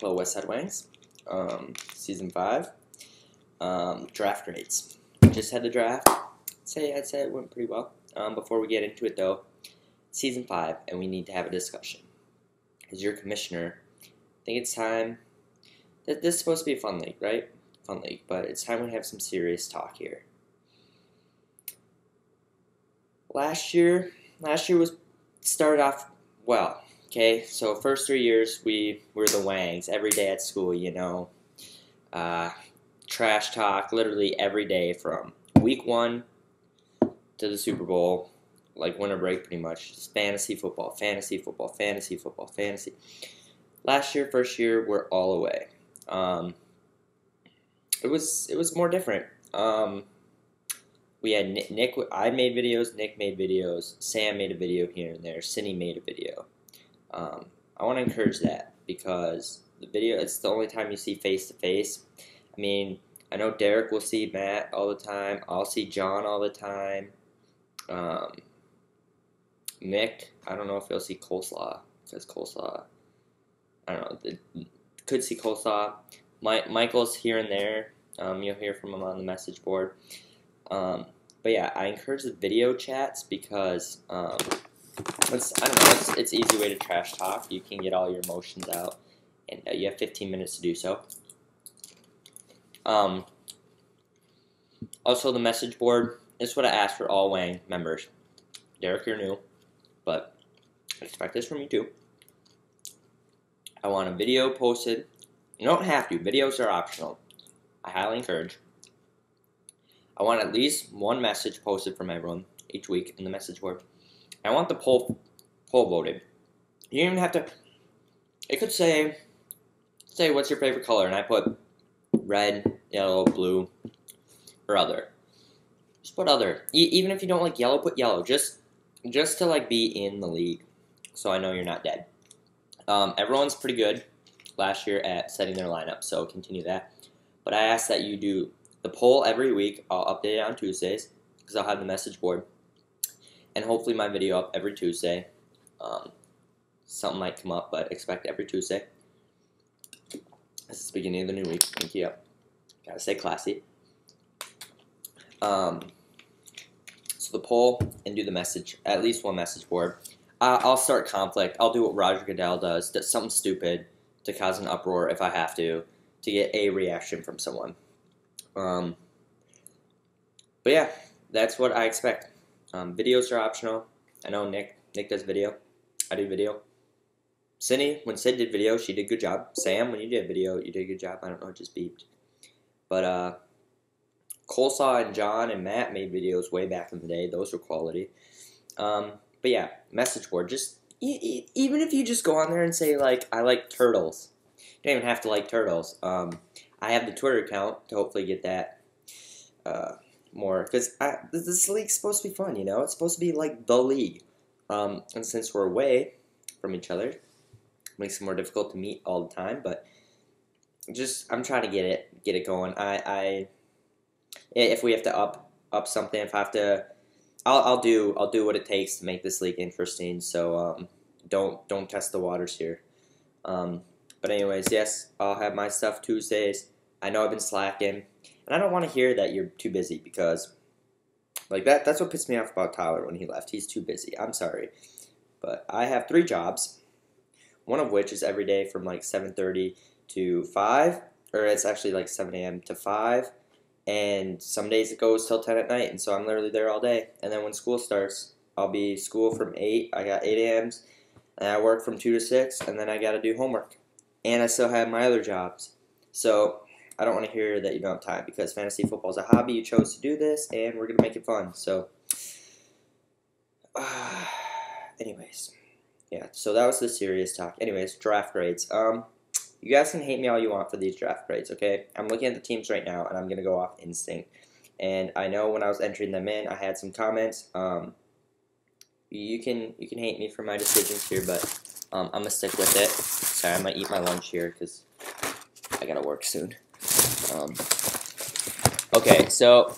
Hello, Westside Wangs. Season 5. Draft grades. Just had the draft. I'd say it went pretty well. Before we get into it, though, Season 5, and we need to have a discussion. As your commissioner, I think it's time. This is supposed to be a fun league, right? Fun league, but it's time we have some serious talk here. Last year started off well. Okay, so first 3 years we were the Wangs every day at school, trash talk literally every day from week 1 to the Super Bowl, like winter break pretty much. Just fantasy football, fantasy football, fantasy football, fantasy. Last year, first year, we're all away. It was more different. We had Nick. I made videos. Nick made videos. Sam made a video here and there. Cindy made a video. I want to encourage that because the video, it's the only time you see face to face. I mean, I know Derek will see Matt all the time. I'll see John all the time. Nick, I don't know if he'll see Coleslaw because Coleslaw, I don't know, could see Coleslaw. Michael's here and there. You'll hear from him on the message board. But yeah, I encourage the video chats because it's an easy way to trash talk. You can get all your emotions out, and you have 15 minutes to do so. Also, the message board is what I ask for all Wang members. Derek, you're new, but I expect this from you too. I want a video posted. You don't have to. Videos are optional. I highly encourage. I want at least one message posted from everyone each week in the message board. I want the poll voted. You don't even have to. It could say what's your favorite color, and I put red, yellow, blue, or other. Just put other. Even if you don't like yellow, put yellow. Just to like be in the league, so I know you're not dead. Everyone's pretty good last year at setting their lineup, so continue that. But I ask that you do the poll every week. I'll update it on Tuesdays because I'll have the message board, and hopefully my video up every Tuesday. Something might come up, but expect every Tuesday. This is the beginning of the new week. Thank you. Gotta stay classy. So the poll and do the message, at least one message board. I'll start conflict. I'll do what Roger Goodell does, something stupid to cause an uproar if I have to get a reaction from someone. But yeah, that's what I expect. Videos are optional. I know Nick does video. I do video. Cindy, when Sid did video, she did a good job. Sam, when you did video, you did a good job. I don't know, it just beeped. But Coleslaw and John and Matt made videos way back in the day. Those were quality. But yeah, message board. Just even if you just go on there and say like, I like turtles. You don't even have to like turtles. I have the Twitter account to hopefully get that more, because this league's supposed to be fun, It's supposed to be like the league. And since we're away from each other, it makes it more difficult to meet all the time. But I'm trying to get it going. If we have to up something, if I have to, I'll do what it takes to make this league interesting. So don't test the waters here. But anyways, yes, I'll have my stuff Tuesdays. I know I've been slacking, and I don't want to hear that you're too busy because, like that's what pissed me off about Tyler when he left. He's too busy. I'm sorry, but I have 3 jobs, one of which is every day from like 7:30 to 5, or it's actually like 7 a.m. to 5, and some days it goes till 10 at night, and so I'm literally there all day. And then when school starts, I'll be school from 8. I got 8 a.m.s, and I work from 2 to 6, and then I got to do homework. And I still have my other jobs. So I don't want to hear that you don't have time because fantasy football is a hobby. You chose to do this, and we're going to make it fun. So, anyways, yeah. So that was the serious talk. Anyways, draft grades. You guys can hate me all you want for these draft grades, okay? I'm looking at the teams right now, and I'm going to go off instinct. And I know when I was entering them in, I had some comments. You can hate me for my decisions here, but I'm going to stick with it. Sorry, I might eat my lunch here because I got to work soon. Okay, so,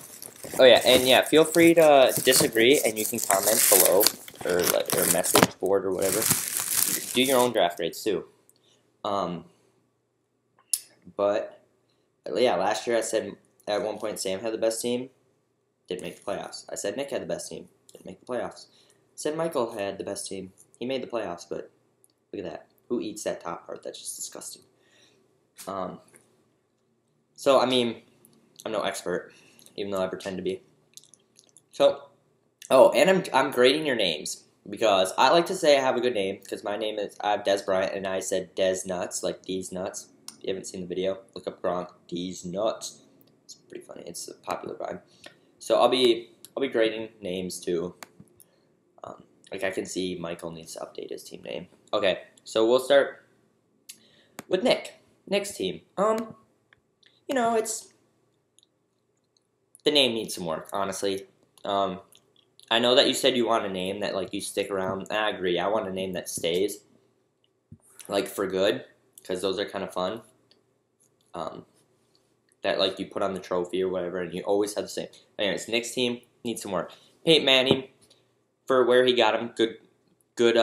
oh yeah, feel free to disagree, and you can comment below, or message board or whatever. Do your own draft grades too. But yeah, last year I said at one point Sam had the best team, didn't make the playoffs. I said Nick had the best team, didn't make the playoffs. I said Michael had the best team, he made the playoffs. But look at that. Who eats that top part? That's just disgusting. So I mean, I'm no expert, even though I pretend to be. So, oh, and I'm grading your names because I like to say I have a good name because my name is I have Des Bryant and I said Des Nuts, like D's Nuts. If you haven't seen the video, look up Gronk D's Nuts. It's pretty funny. It's a popular vibe. So I'll be grading names too. Like I can see Michael needs to update his team name. Okay, so we'll start with Nick. Nick's team. You know, it's the name needs some work, honestly. I know that you said you want a name that like you stick around. I agree. I want a name that stays, like for good, because those are kind of fun. That like you put on the trophy or whatever, and you always have the same. Anyways, Nick's team needs some work. Peyton Manning, for where he got him, good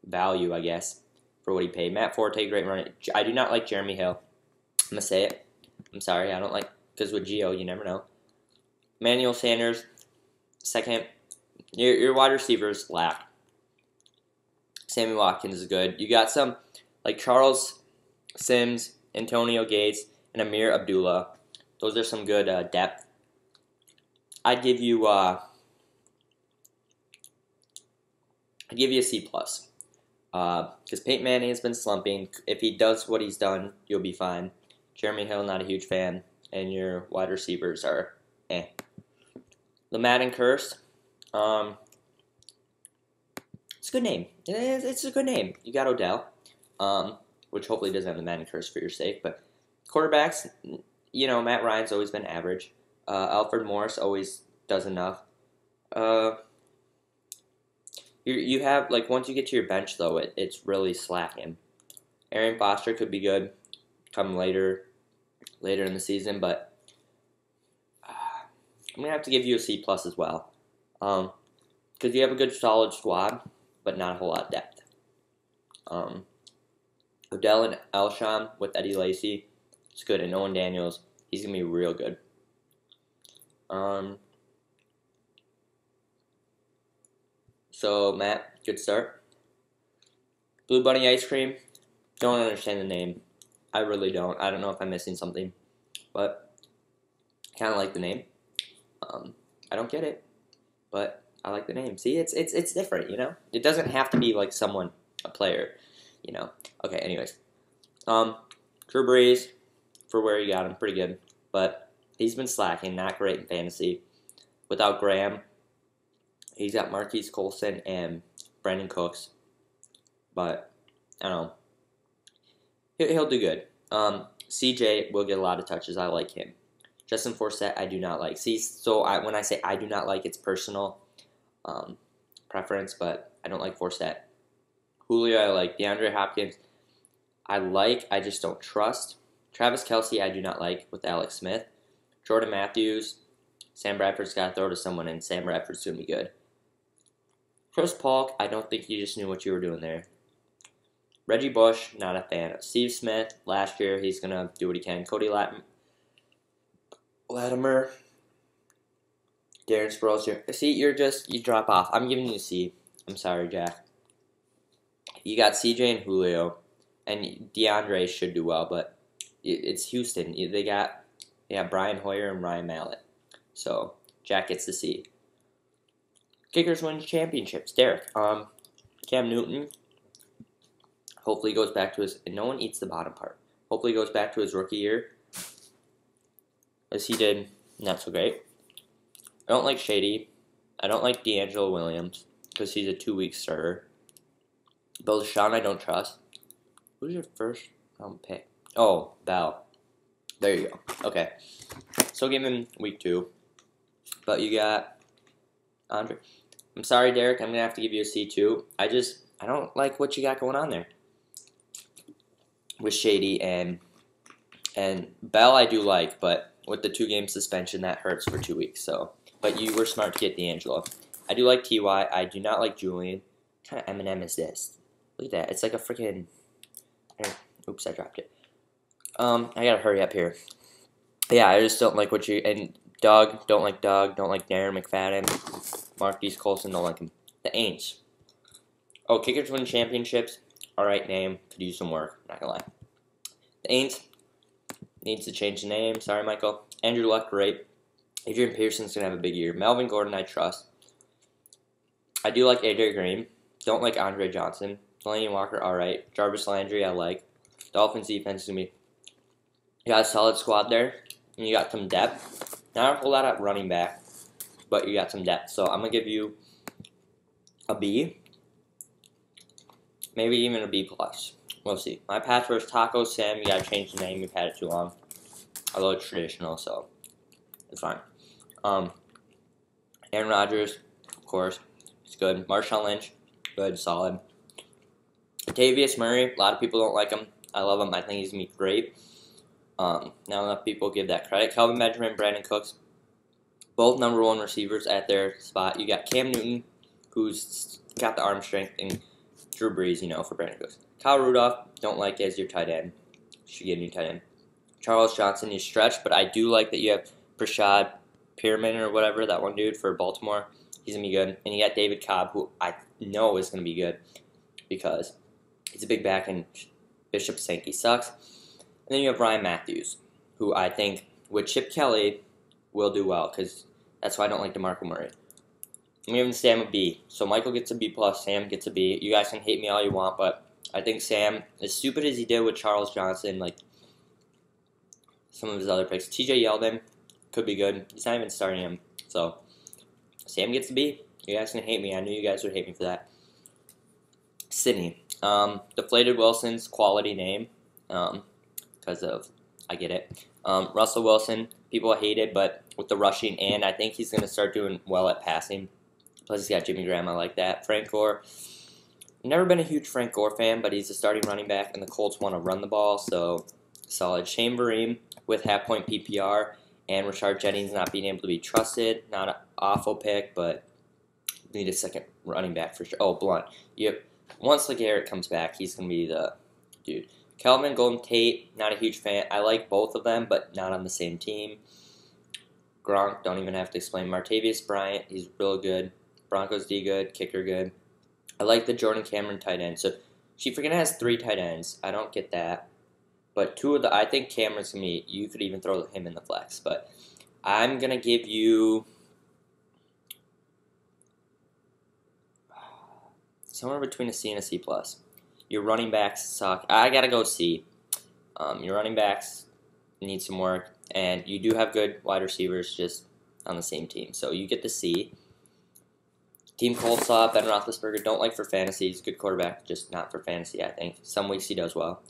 value, I guess, for what he paid. Matt Forte, great running. I do not like Jeremy Hill. I'm gonna say it. I'm sorry. I don't like, because with Gio, you never know. Emmanuel Sanders, second. Your wide receivers lack. Sammy Watkins is good. You got some like Charles Sims, Antonio Gates, and Amir Abdullah. Those are some good depth. I'd give you a C plus. Because Peyton Manning has been slumping. If he does what he's done, you'll be fine. Jeremy Hill, not a huge fan, and your wide receivers are eh. The Madden Curse. It's a good name. It's a good name. You got Odell, which hopefully doesn't have the Madden Curse for your sake. But quarterbacks, you know, Matt Ryan's always been average. Alfred Morris always does enough. You have, like, once you get to your bench, though, it's really slacking. Arian Foster could be good come later in the season, but I'm going to have to give you a C plus as well. Because you have a good, solid squad, but not a whole lot of depth. Odell and Elsham with Eddie Lacy, it's good. And Owen Daniels, he's going to be real good. So, Matt, good start. Blue Bunny Ice Cream, don't understand the name. I really don't. I don't know if I'm missing something, but kind of like the name. I don't get it, but I like the name. See, it's different, you know? It doesn't have to be like someone, a player, you know? Okay, anyways. Drew Brees, for where he got him, pretty good, but he's been slacking, not great in fantasy. Without Graham, he's got Marquise Colson and Brandon Cooks, but I don't know. He'll do good. CJ will get a lot of touches. I like him. Justin Forsett, I do not like. See, so when I say I do not like, it's personal preference, but I don't like Forsett. Julio, I like. DeAndre Hopkins, I like. I just don't trust. Travis Kelce, I do not like with Alex Smith. Jordan Matthews, Sam Bradford's got to throw to someone, and Sam Bradford's going to be good. Chris Paul, I don't think you just knew what you were doing there. Reggie Bush, not a fan. Steve Smith, last year, he's going to do what he can. Cody Latimer, Darren Sproles. See, you drop off. I'm giving you a C. I'm sorry, Jack. You got CJ and Julio, and DeAndre should do well, but it's Houston. They got Brian Hoyer and Ryan Mallett. So, Jack gets the C. Kickers win championships. Derek. Cam Newton. Hopefully goes back to his... And no one eats the bottom part. Hopefully goes back to his rookie year. As he did not so great. I don't like Shady. I don't like D'Angelo Williams. Because he's a 2-week starter. Bill Deshaun, I don't trust. Who's your first round pick? Oh, Bell. There you go. Okay. So give him week 2. But you got Andre. I'm sorry, Derek. I'm going to have to give you a C too. I don't like what you got going on there. With Shady and Bell I do like, but with the 2-game suspension, that hurts for 2 weeks. So, but you were smart to get D'Angelo. I do like T.Y. I do not like Julian. What kind of M&M is this? Look at that. It's like a freaking... Oops, I dropped it. I gotta hurry up here. Yeah, I just don't like what you and Doug, don't like Darren McFadden, Marquise Colson, don't like him. The Aints. Oh, kickers win championships. Alright, name. Could use some work, not gonna lie. The Aints needs to change the name. Sorry, Michael. Andrew Luck, great. Adrian Peterson's gonna have a big year. Melvin Gordon, I trust. I do like AJ Green. Don't like Andre Johnson. Delaney Walker, alright. Jarvis Landry, I like. Dolphins defense is gonna be. You got a solid squad there. And you got some depth. Not a whole lot of running back, but you got some depth. So I'm gonna give you a B. Maybe even a B plus. We'll see. My password is Taco Sam. You gotta change the name. You've had it too long. Although it's traditional, so it's fine. Aaron Rodgers, of course, he's good. Marshawn Lynch, good, solid. Latavius Murray, a lot of people don't like him. I love him. I think he's gonna be great. Not enough people give that credit. Kelvin Benjamin, Brandon Cooks, both #1 receivers at their spot. You got Cam Newton, who's got the arm strength, and Drew Brees, for Brandon Cooks. Kyle Rudolph, don't like as your tight end. Should get a new tight end. Charles Johnson, he's stretched, but I do like that you have Prashad Perriman or whatever, that one dude for Baltimore. He's going to be good. And you got David Cobb, who I know is going to be good because he's a big back and Bishop Sankey sucks. And then you have Ryan Matthews, who I think with Chip Kelly will do well because that's why I don't like DeMarco Murray. I'm giving Sam a B. So Michael gets a B+, Sam gets a B. You guys can hate me all you want, but I think Sam, as stupid as he did with Charles Johnson, like some of his other picks, TJ Yeldon could be good. He's not even starting him. So Sam gets a B. You guys can hate me. I knew you guys would hate me for that. Sydney. Deflated Wilson's quality name because of, I get it. Russell Wilson, people hate it, but with the rushing, and I think he's going to start doing well at passing. Plus, he's got Jimmy Graham. I like that. Frank Gore. Never been a huge Frank Gore fan, but he's a starting running back, and the Colts want to run the ball, so solid. Shane Vereen with half-point PPR, and Rashard Jennings not being able to be trusted. Not an awful pick, but need a second running back for sure. Oh, Blunt. Yep. Once LeGarrette comes back, he's going to be the dude. Kelvin Golden Tate, not a huge fan. I like both of them, but not on the same team. Gronk, don't even have to explain. Martavius Bryant, he's real good. Broncos D good, kicker good. I like the Jordan Cameron tight end. So she freaking has 3 tight ends. I don't get that. But 2 of the, I think Cameron's going to be, you could even throw him in the flex. But I'm going to give you somewhere between a C and a C+. Your running backs suck. I got to go C. Your running backs need some work. And you do have good wide receivers just on the same team. So you get the C. Team Coleslaw, Ben Roethlisberger, don't like for fantasy. He's a good quarterback, just not for fantasy, I think. Some weeks he does well.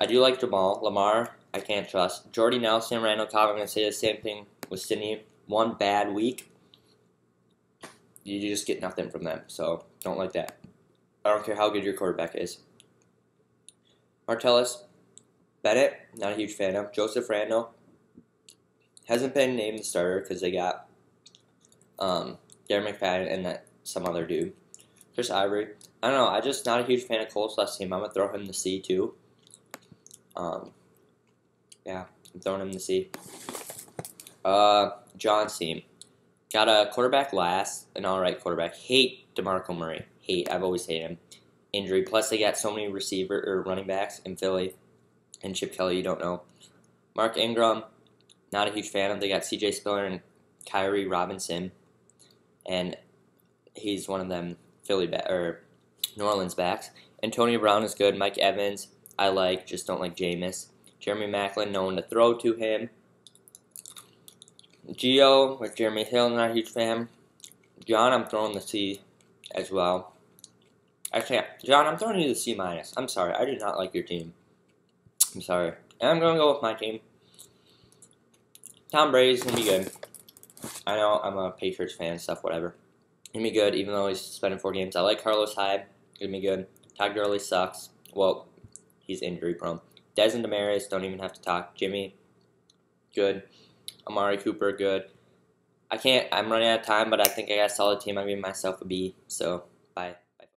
I do like Jamal. Lamar, I can't trust. Jordy Nelson, Randall Cobb, I'm going to say the same thing with Sydney. One bad week, you just get nothing from them. So don't like that. I don't care how good your quarterback is. Martellus Bennett, not a huge fan of. Joseph Randall hasn't been named the starter because they got Darren McFadden and some other dude. Chris Ivory. I don't know. I'm just not a huge fan of Coleslaw's team. I'm going to throw him the C too. Yeah, I'm throwing him the C. John's team. Got a quarterback last, an alright quarterback. Hate DeMarco Murray. Hate. I've always hated him. Injury. Plus they got so many receiver or running backs in Philly. And Chip Kelly, you don't know. Mark Ingram. Not a huge fan of. They got C.J. Spiller and Kyrie Robinson. And he's one of them New Orleans backs. Antonio Brown is good. Mike Evans, I like, just don't like Jameis. Jeremy Maclin, no one to throw to him. Gio with Jeremy Hill, not a huge fan. John, I'm throwing the C as well. Actually, John, I'm throwing you the C-. I'm sorry, I do not like your team. I'm sorry. And I'm going to go with my team. Tom Brady's going to be good. I know I'm a Patriots fan, stuff, whatever. He'll be good, even though he's suspended 4 games. I like Carlos Hyde. He'll be good. Todd Gurley sucks. Well, he's injury prone. Dez and Demaryius, don't even have to talk. Jimmy, good. Amari Cooper, good. I'm running out of time, but I think I got a solid team. I'm giving myself a B. So, bye.